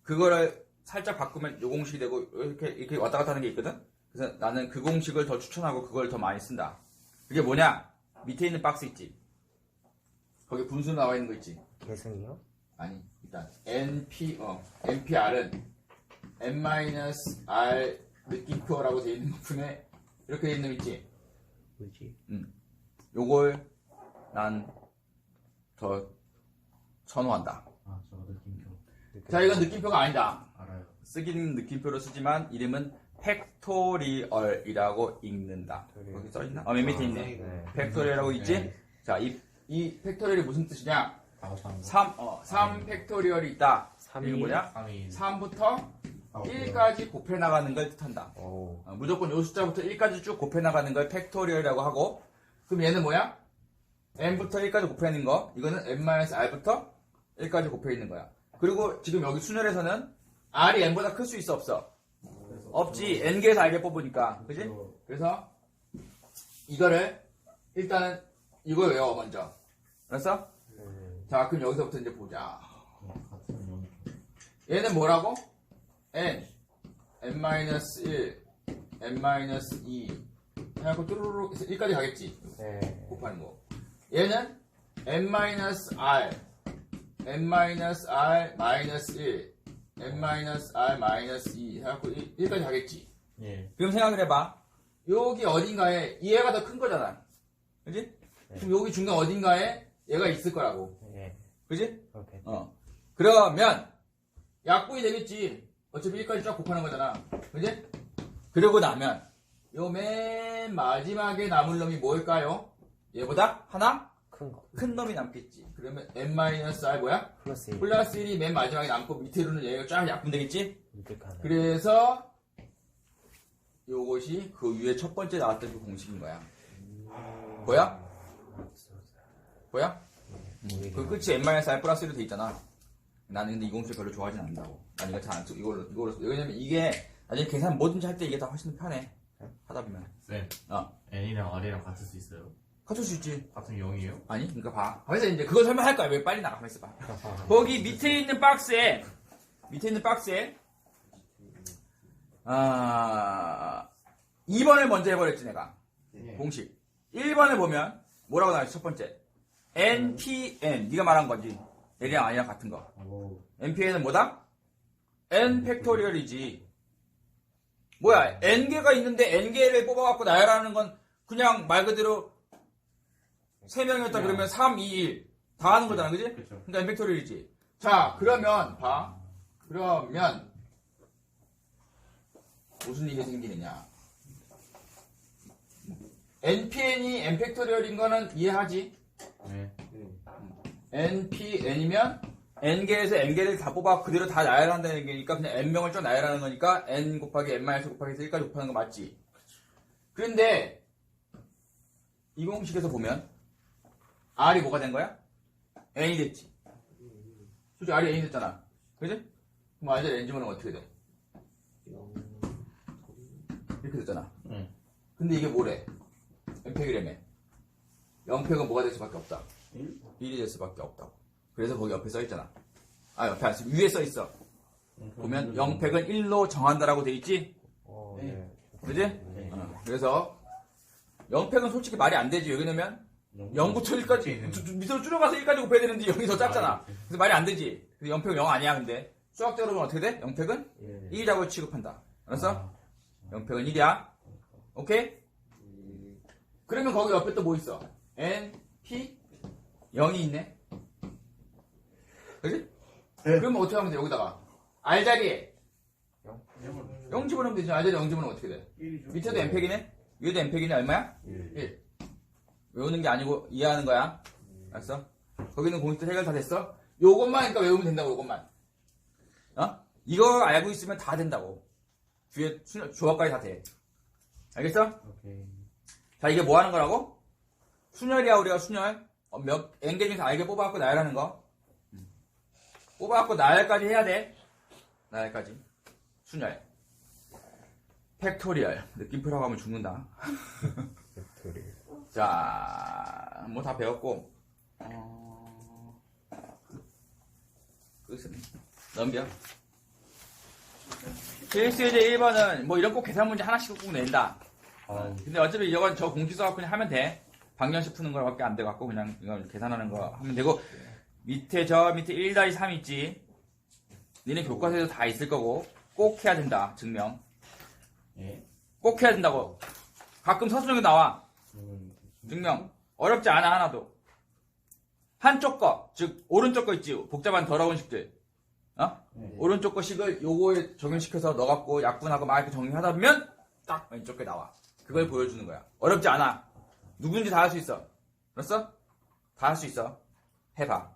그거를 살짝 바꾸면 요 공식이 되고 이렇게 왔다 갔다 하는 게 있거든. 그래서 나는 그 공식을 더 추천하고 그걸 더 많이 쓴다. 그게 뭐냐? 밑에 있는 박스 있지. 거기 분수 나와 있는 거 있지. 계승이요? 아니 일단 NPR은 N-R 느낌표라고 되어 있는 부분에 이렇게 되어 있는 거 있지. 뭐지? 요걸 난 더 선호한다. 아, 저 느낌표. 자, 이건 느낌표가 아니다. 알아요. 쓰기는 느낌표로 쓰지만 이름은 팩토리얼이라고 읽는다. 거기 써있나? 맨 밑에 있네. 네. 팩토리얼이라고 있지? 네. 자, 이 팩토리얼이 무슨 뜻이냐? 하고 사는 거. 3 팩토리얼이 있다. 이거 뭐냐? 3이 3부터 1까지 곱해 나가는 걸 뜻한다. 오. 무조건 요 숫자부터 1까지 쭉 곱해 나가는 걸 팩토리얼이라고 하고, 그럼 얘는 뭐야? n부터 1까지 곱해 있는 거, 이거는 n-r부터 1까지 곱해 있는 거야. 그리고 지금 여기 순열에서는 r이 n보다 클 수 있어, 없어? 없지. n개에서 r개 뽑으니까. 그지? 그래서 이거를 일단은 이거 외워 먼저. 알았어? 자, 그럼 여기서부터 이제 보자. 같은 얘는 뭐라고? n-1, n-2 해갖고 뚜루루루 1까지 가겠지. 네. 곱하는 거. 얘는 n-r, n-r-1, n-r-2 해갖고 1까지 가겠지. 예. 그럼 생각을 해봐. 여기 어딘가에 얘가 더 큰 거잖아. 그지? 그럼 여기 중간 어딘가에 얘가 있을 거라고. 예. 그지? 오케이. 그러면 약분이 되겠지. 어차피 1까지 쫙 곱하는 거잖아. 그지? 그러고 나면 요 맨 마지막에 남을 놈이 뭘까요? 얘보다 하나 큰 거. 큰 놈이 남겠지. 그러면 n-r 뭐야? 플러스 1. 플러스 1이 맨 마지막에 남고 밑으로는 얘가 쫙 약분되겠지? 이렇게 가는. 그래서 요것이 그 위에 첫 번째 나왔던 그 공식인 거야. 뭐야? 뭐야? 그 끝이 n-r 플러스 1로 돼 있잖아. 나는 근데 이 공식 별로 좋아하진 않는다고. 난 이거 잘 안 써. 이걸로. 왜냐면 이게 나중에 계산 뭐든지 할 때 이게 다 훨씬 더 편해. 하다 보면. 쌤. 어. n이랑 r이랑 같을 수 있어요? 갖출 수 있지. 같은 0이에요? 아니, 그러니까 봐. 그래서 이제 그거 설명할 거야. 왜 빨리 나가. 가만 있어봐. 거기 밑에 있는 박스에 2번을 먼저 해버렸지, 내가. 예. 공식. 1번을 보면, 뭐라고 나왔지, 첫 번째. npn. 네가 말한 거지. n이랑 아니랑 같은 거. 오. npn은 뭐다? n 팩토리얼이지. 뭐야, n개가 있는데 n개를 뽑아갖고 나열하는 건 그냥 말 그대로 3명이었다 그러면 3, 2, 1. 다 하는 거잖아, 그지? 그쵸. 그러니까 n 팩토리얼이지. 자, 그러면, 봐. 그러면, 무슨 일이 생기느냐. npn이 n 팩토리얼인 거는 이해하지? 네. npn이면 n개에서 n개를 다 뽑아 그대로 다 나열한다는 얘기니까 그냥 n명을 쭉 나열하는 거니까 n 곱하기 n-1 곱하기 1까지 곱하는 거 맞지? 그런데 이 공식에서 보면 r이 뭐가 된 거야? n이 됐지. 솔직히 r이 n이 됐잖아. 그지? 그럼 r이 n 집어넣으면 어떻게 돼? 이렇게 됐잖아. 네. 근데 이게 뭐래? n팩이라며. 0팩은 뭐가 될 수밖에 없다. 1? 1이 될 수밖에 없다고. 그래서 거기 옆에 써있잖아. 아, 옆에 안 써. 위에 써있어. 보면 0팩은 1로 정한다라고 돼 있지? 네. 그지? 네. 그래서 0팩은 솔직히 말이 안 되지. 왜냐면 0부터 1까지 밑으로 줄여가서 1까지 곱해야 되는데 0이 더 작잖아. 그래서 말이 안 되지. 그래서 0팩은 0 아니야. 근데 수학적으로는 어떻게 돼? 0팩은 1이라고 취급한다. 알았어? 0팩은 1이야. 오케이? 그러면 거기 옆에 또 뭐 있어? n, p, 0이 있네. 그지? 네. 그러면 어떻게 하면 돼? 여기다가 r 자리에 0을 0 집어넣으면 되지. r 자리에 0 집어넣으면 어떻게 돼? 1이죠. 밑에도 n팩이네? 위에도 n팩이네. 얼마야? 1. 외우는 게 아니고 이해하는 거야. 알았어? 거기는 공식도 해결 다 됐어? 요것만 그러니까 외우면 된다고. 요것만. 이거 알고 있으면 다 된다고. 뒤에 조합까지 다 돼. 알겠어? 오케이. 자, 이게 뭐 하는 거라고? 순열이야, 우리가 순열. n개 중에서 알게 뽑아갖고 나열하는 거. 뽑아갖고 나열까지 해야 돼. 나열까지. 순열. 팩토리얼. 느낌표라고 하면 죽는다. 자, 뭐 다 배웠고. 끝은 넘겨. 실수제 1번은 뭐 이런 꼭 계산 문제 하나씩 꼭 낸다. 근데 어차피 이건 저 공식 써갖고 그냥 하면 돼. 방정식 푸는 거밖에 안 돼갖고 그냥 이건 계산하는 거 하면 되고. 밑에 1-3 있지. 니네 교과서에도 다 있을 거고 꼭 해야 된다. 증명. 예. 꼭 해야 된다고. 가끔 서술형에 나와. 그러면 증명. 어렵지 않아 하나도. 한쪽 거, 즉 오른쪽 거 있지. 복잡한 더러운 식들. 네. 오른쪽 거 식을 요거에 적용시켜서 넣어갖고 약분하고 막 이렇게 정리하다 보면 딱 왼쪽 게 나와. 그걸 보여주는 거야. 어렵지 않아. 누구든지 다 할 수 있어. 알았어? 다 할 수 있어. 해봐.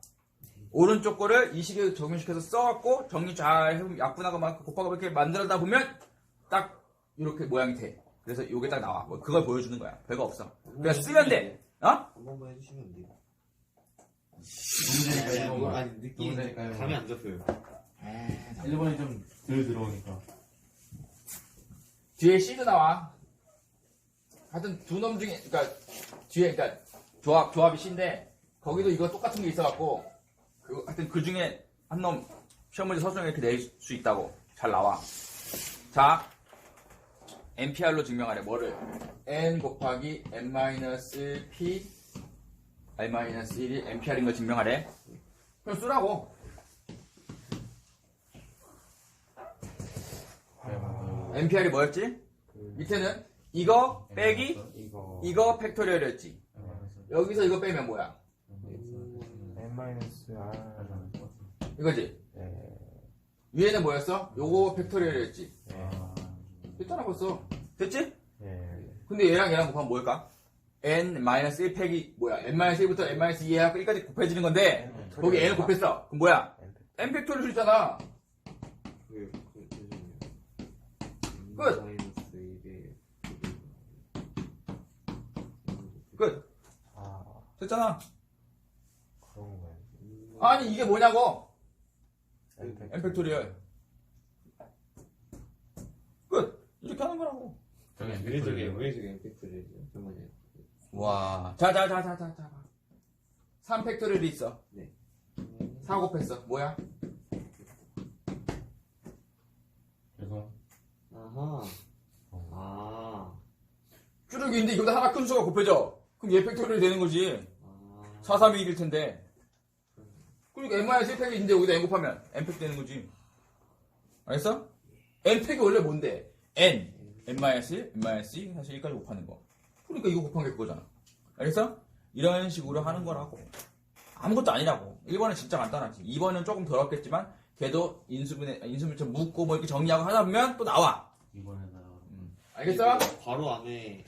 오른쪽 거를 이 식에 적용시켜서 써갖고 정리 잘 해보면 약분하고 막 곱하고 이렇게 만들다 보면 딱 이렇게 모양이 돼. 그래서 요게 딱 나와. 뭐 그걸 보여주는 거야. 별거 없어. 그냥 쓰면 돼. 한 번만 해주시면 안 돼요? 너무 아니 느낌 너무 되니까요. 감이 안 잡혀요. 1번이 좀 덜 들어오니까. 뒤에 C도 나와. 하여튼 두 놈 중에, 그러니까 뒤에, 그러니까 조합이 C인데 거기도 이거 똑같은 게 있어갖고 하여튼 그 중에 한 놈 시험 문제 서술형에 이렇게 낼 수 있다고. 잘 나와. 자, NPR로 증명하래. 뭐를? N 곱하기 N-P R-1이 NPR인 걸 증명하래. 그럼 쓰라고. NPR이 뭐였지? 밑에는 이거 빼기 이거 팩토리얼이었지. 여기서 이거 빼면 뭐야? n-r 이거지? 네. 위에는 뭐였어? 요거 팩토리얼이었지. 네. 됐잖아 벌써. 됐지? 네. 근데 얘랑 얘랑 곱하면 뭘까? n-1 팩이 뭐야? n-1부터 n-2 해갖고 1까지 곱해지는 건데 거기 n을 곱했어. 그럼 뭐야? n 팩토리얼이잖아. 끝. 끝. 아, 됐잖아. 그런 거예요. 아니 이게 뭐냐고. n n 팩토리얼. 끝. 이렇게 하는 거라고. 저게 왜 저게 엠팩토리얼. 왜 저게 임팩트를 해줘? 잠깐만요. 와. 자. 3 팩토리얼이 있어. 네. 4 곱했어. 뭐야? 그래서 아하. 아. 쭈르기인데 이거보다 하나 큰 수가 곱해져. 그럼 얘 팩토리얼이 되는 거지. 아. 4, 3이 1일 텐데. 그러니까 n-1팩이 있는데 여기다 n 곱하면 n팩 되는 거지. 알겠어? n팩이 원래 뭔데? n-1, n-2 사실 1까지 곱하는 거. 그러니까 이거 곱한 게 그거잖아. 알겠어? 이런 식으로 하는 거라고. 아무것도 아니라고. 1번은 진짜 간단하지. 2번은 조금 덜었겠지만 걔도 인수분해처럼 묻고 뭐 이렇게 정리하고 하다 보면 또 나와. 이번에는 알겠어? 바로 안에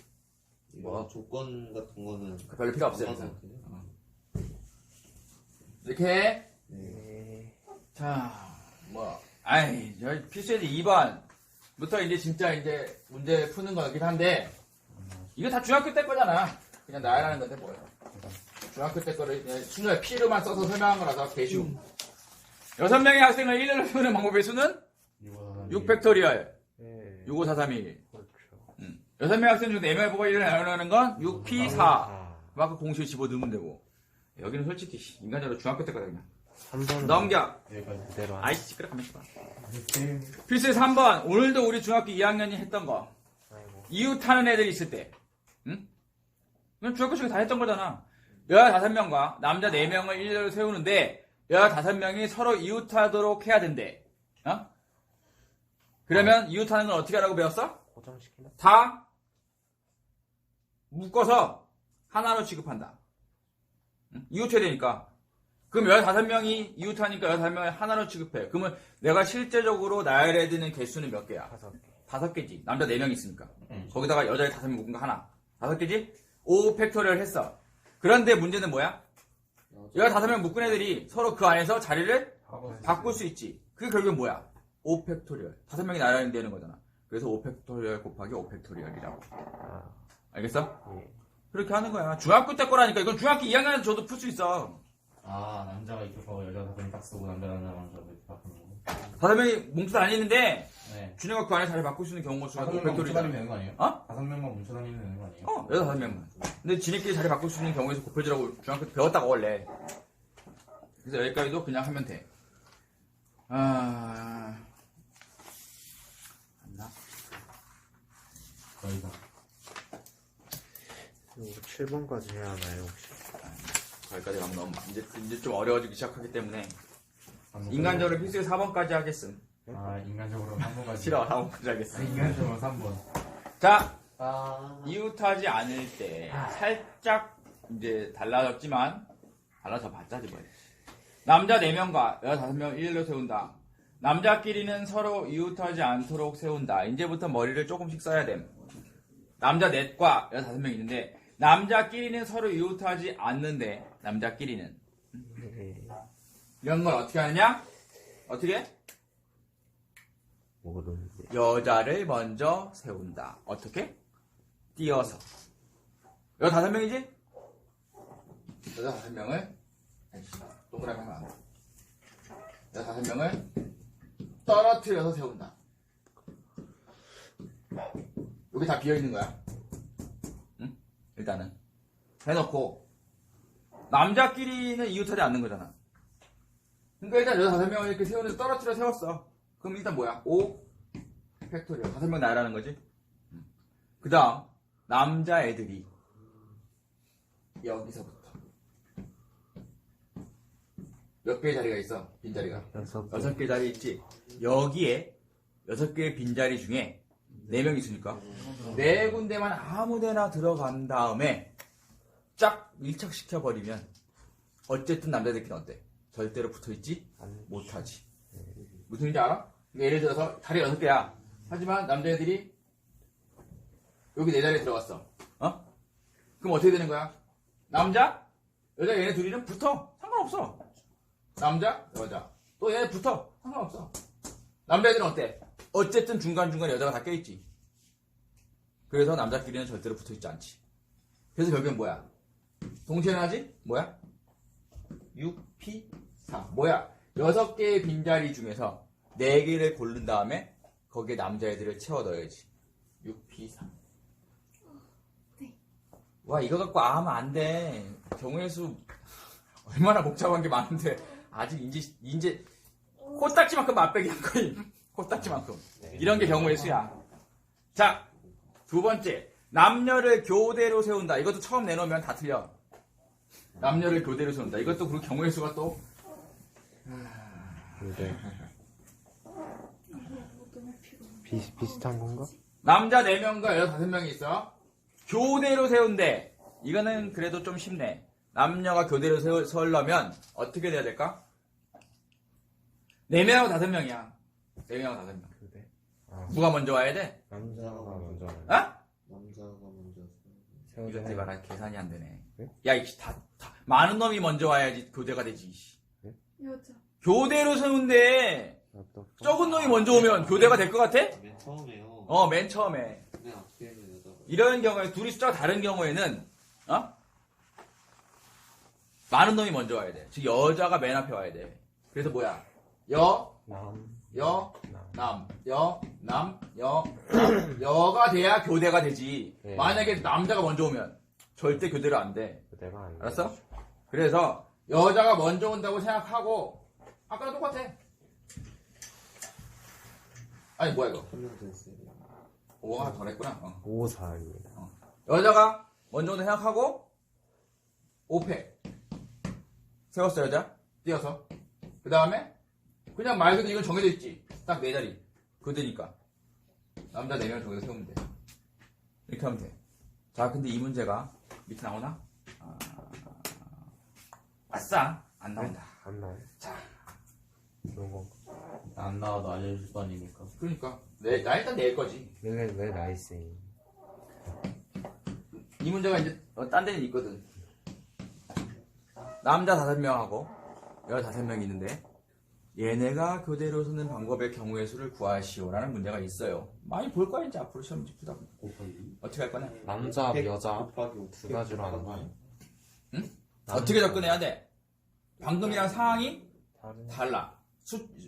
뭐? 뭐 조건 같은 거는 별로 필요 없어요. 남아서 그래서. 어때요? 이렇게 해. 네. 자, 뭐, 저 필수예제 2번부터 이제 진짜 이제 문제 푸는 거긴 한데, 이거 다 중학교 때 거잖아. 그냥 나열하는 건데 뭐예요. 중학교 때 거를 그냥 순서에 P로만 써서 설명한 거라서 개쉬움. 6명의 학생을 1렬로 세우는 방법의 수는 6팩토리얼. 네. 65431. 그렇죠. 6명의 학생 중 4명의 보고 1을 나열하는 건 6P4. 아, 그만큼 공식을 집어넣으면 되고. 여기는 솔직히 인간적으로 중학교 때 거다 그냥. 3번 넘겨. 여기까지. 그대로 아이씨, 시끄러 가만있어 봐. 네. 필수 3번. 오늘도 우리 중학교 2학년이 했던 거. 아이고. 이웃하는 애들이 있을 때. 응? 이건 중학교 시간에 다 했던 거잖아. 15명과 남자 4명을 1렬로 세우는데 15명이 서로 이웃하도록 해야 된대. 어? 그러면 이웃하는 건 어떻게 하라고 배웠어? 고정시키나? 다 묶어서 하나로 취급한다. 응? 이웃해야 되니까. 그럼 15명이 이웃하니까 15명을 하나로 취급해. 그러면 내가 실제적으로 나열해야 되는 개수는 몇 개야? 5개. 5개지. 남자 4명 있으니까. 응. 거기다가 여자애 5명 묶은 거 하나. 5개지? 5 팩토리얼 했어. 그런데 문제는 뭐야? 15명 묶은 애들이 서로 그 안에서 자리를 바꿀 수 있지. 그게 결국엔 뭐야? 5 팩토리얼. 5명이 나열이 되는 거잖아. 그래서 5 팩토리얼 곱하기 5 팩토리얼이라고. 아, 알겠어? 예. 그렇게 하는 거야. 중학교 때 거라니까. 이건 중학교 2학년에도 저도 풀 수 있어. 아, 남자가 이렇게 하고 여자가 그냥 딱 쓰고 남자가 이렇게 바꾸는 거. 5명이 뭉쳐 다니는데 네. 준혁가 그 안에 자리 바꿀 수 있는 경우가 수가 5 5명만 뭉쳐 다니면 팩토리얼이잖아. 되는 거 아니에요? 어? 5명만 뭉쳐 다니면 되는 거 아니에요? 5명만. 근데 지네끼리 자리 바꿀 수 있는 경우에서 곱해주라고 중학교 때 배웠다고 원래. 그래서 여기까지도 그냥 하면 돼. 맞나? 더 이상. 이거 7번까지 해야 하나요, 혹시? 거기까지 가면 너무 이제 좀 어려워지기 시작하기 때문에 한번 인간적으로 필수에 4번까지 하겠음. 아, 인간적으로 3번까지. 싫어, 4번까지 하겠음. 인간적으로 3번. 자, 아. 이웃하지 않을 때 살짝 이제 달라졌지만 달라져 봤자지 뭐. 남자 4명과 여자 5명을 1렬로 세운다. 남자끼리는 서로 이웃하지 않도록 세운다. 이제부터 머리를 조금씩 써야 됨. 남자 넷과 여자 5명 있는데 남자끼리는 서로 이웃하지 않는데 남자끼리는 네. 이런 걸 어떻게 하느냐? 어떻게? 모르는데. 여자를 먼저 세운다. 어떻게? 띄어서. 여자 5명이지? 여자 5명을 동그라미 하면 안 돼. 여자 5명을 떨어뜨려서 세운다. 여기 다 비어있는 거야. 응? 일단은 해놓고 남자끼리는 이웃하지 않는 거잖아. 그러니까 일단 여자 5명을 이렇게 세우는데 떨어뜨려 세웠어. 그럼 일단 뭐야? 5 팩토리얼 5명 나열하는 거지. 그 다음 남자애들이 여기서부터 몇 개의 자리가 있어? 빈자리가 6개. 6개 자리 있지. 여기에 6개의 빈자리 중에 4명 있으니까. 4군데만 아무데나 들어간 다음에 쫙 밀착시켜버리면 어쨌든 남자들끼리 어때? 절대로 붙어있지 못하지. 무슨 말인지 알아? 그러니까 예를 들어서 자리 6개야. 하지만 남자애들이 여기 4자리에 들어갔어. 그럼 어떻게 되는 거야? 남자, 여자 얘네 둘이는 붙어. 상관없어. 남자, 여자. 또 얘네 붙어. 상관없어. 남자애들은 어때? 어쨌든 중간중간 여자가 다 껴있지. 그래서 남자끼리는 절대로 붙어있지 않지. 그래서 결국엔 뭐야? 동시에나지? 뭐야? 6P4. 뭐야? 6개의 빈자리 중에서 4개를 고른 다음에 거기에 남자애들을 채워 넣어야지. 6P4. 네. 와, 이거 갖고 하면 안 돼. 경우의 수 얼마나 복잡한 게 많은데 아직 이제 코딱지만큼 맛배기 한 거임. 코딱지만큼. 이런 게 경우의 수야. 자, 2번째. 남녀를 교대로 세운다. 이것도 처음 내놓으면 다 틀려. 남녀를 교대로 세운다. 이것도 그리고 경우의 수가 또 근데 너무 피곤해. 비슷한 건가? 남자 4명과 여자 5명이 있어. 교대로 세운대. 이거는 그래도 좀 쉽네. 남녀가 교대로 세우려면 어떻게 돼야 될까? 4명하고 5명이야. 4명하고 5명. 근데 누가 먼저 와야 돼? 남자가 먼저 와요. 어? 남자가 먼저 이것들이 말하는 계산이 안 되네. 네? 야, 이씨, 다, 많은 놈이 먼저 와야지 교대가 되지. 이씨. 여자. 교대로 세운대. 적은 놈이 먼저 오면 교대가 될 것 같아? 맨 처음에요. 맨 처음에. 맨 앞에는 여자가. 이런 경우에 둘이 숫자가 다른 경우에는 많은 놈이 먼저 와야 돼. 즉 여자가 맨 앞에 와야 돼. 그래서 뭐야? 여가 돼야 교대가 되지. 네. 만약에 남자가 먼저 오면 절대 교대로 안 돼. 그대가 안 돼. 알았어? 그래서 여자가 먼저 온다고 생각하고 아까랑 똑같아. 아니 뭐야 이거? 한명 됐어요. 5가 덜했구나. 5, 4입니다. 여자가 먼저 온다 생각하고 5패 세웠어. 여자 뛰어서 그 다음에 그냥 말 그대로 이건 정해져 있지. 딱 4자리 교대니까 남자 4명 정해서 세우면 돼. 이렇게 하면 돼. 자, 근데 이 문제가 밑에 나오나? 아싸 안 나온다. 안 나와요? 자, 요거. 안 나와도 알려줄 거 아닙니까? 그러니까 나 일단 낼 거지. 왜 나이스인? 이 문제가 이제 딴 데는 있거든. 남자 5명하고 여자 5명이 있는데 얘네가 교대로 서는 방법의 경우의 수를 구하시오라는 문제가 있어요. 많이 볼 거야 이제 앞으로 시험 짚다 보면. 곱하기. 어떻게 할 거냐? 남자, 100 여자 곱하기 5. 두 가지로 하는 거예요? 어떻게 접근해야 돼? 방금이랑 상황이 다른 달라.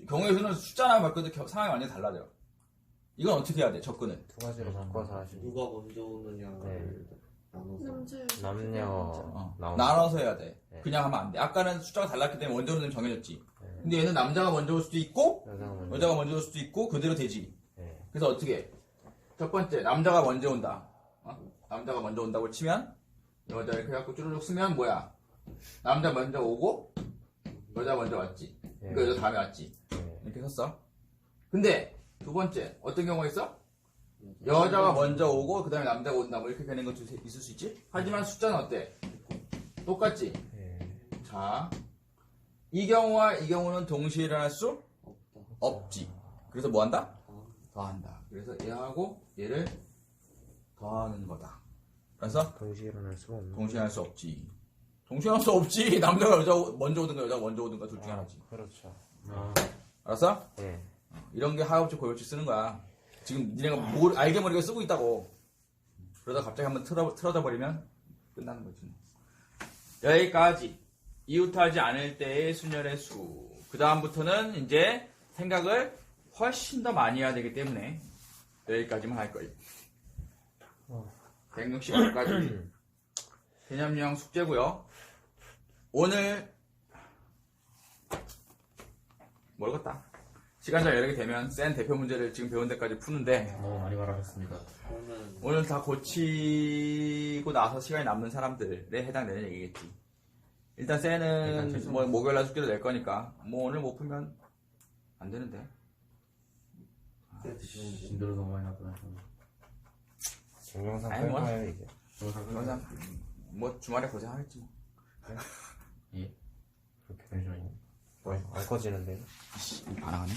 경우의 수는 숫자나 바꿔도 상황이 완전히 달라져. 이건 어떻게 해야 돼? 접근을. 두 가지로 바꿔서 하시는 누가 먼저 오느냐를 나눠서. 남자 여자. 남녀 나오는 나눠서 해야 돼. 네. 그냥 하면 안 돼. 아까는 숫자가 달랐기 때문에 원조는 좀 정해졌지. 네. 근데 얘는 남자가 먼저 올 수도 있고 여자가 먼저 올 수도 있고 그대로 되지. 네. 그래서 어떻게 해? 첫 번째 남자가 먼저 온다. 남자가 먼저 온다고 치면 여자 이렇게 해갖고 쭈르륵 쓰면 뭐야? 남자 먼저 오고 여자 먼저 왔지. 그러니까 여자 다음에 왔지. 네. 이렇게 썼어. 근데 두 번째 어떤 경우가 있어? 여자가 먼저 오고 그 다음에 남자가 온다 뭐 이렇게 되는 것도 있을 수 있지. 하지만 숫자는 어때? 똑같지. 네. 자, 이 경우와 이 경우는 동시에 일어날 수 없다. 없지. 그래서 뭐 한다? 더한다. 그래서 얘하고 얘를 더하는 거다. 그래서 동시에 일어날 수가 없는 동시에 할 수 없지. 동시에 할 수 없지. 남자가 여자 먼저 오든가 여자가 먼저 오든가 둘 중에 하나지. 그렇죠. 알았어? 네. 이런 게 하엽식 고엽식 쓰는 거야. 지금 니네가 알게 모르게 쓰고 있다고. 그러다 갑자기 한번 틀어져 버리면 끝나는 거지. 여기까지 이웃하지 않을 때의 순열의 수. 그 다음부터는 이제 생각을 훨씬 더 많이 해야 되기 때문에 여기까지만 할 거예요. 160까지 개념 유형 숙제고요. 오늘 모르겠다. 시간 잘 여력이 되면 센 대표 문제를 지금 배운 데까지 푸는데 너무 많이 말하셨습니다. 저는 오늘 다 고치고 나서 시간이 남는 사람들에 해당되는 얘기겠지. 일단 쎄는 뭐 목요일날 숙제를 낼 거니까 뭐 오늘 못 풀면 안 되는데. 진도를 너무 많이 나쁘다. 동영상 아니, 뭐. 끊어요 이제. 그냥 뭐 주말에 고생하겠지 뭐. 예. 그렇게 잠시만요. 안 꺼지는데. 반항하네.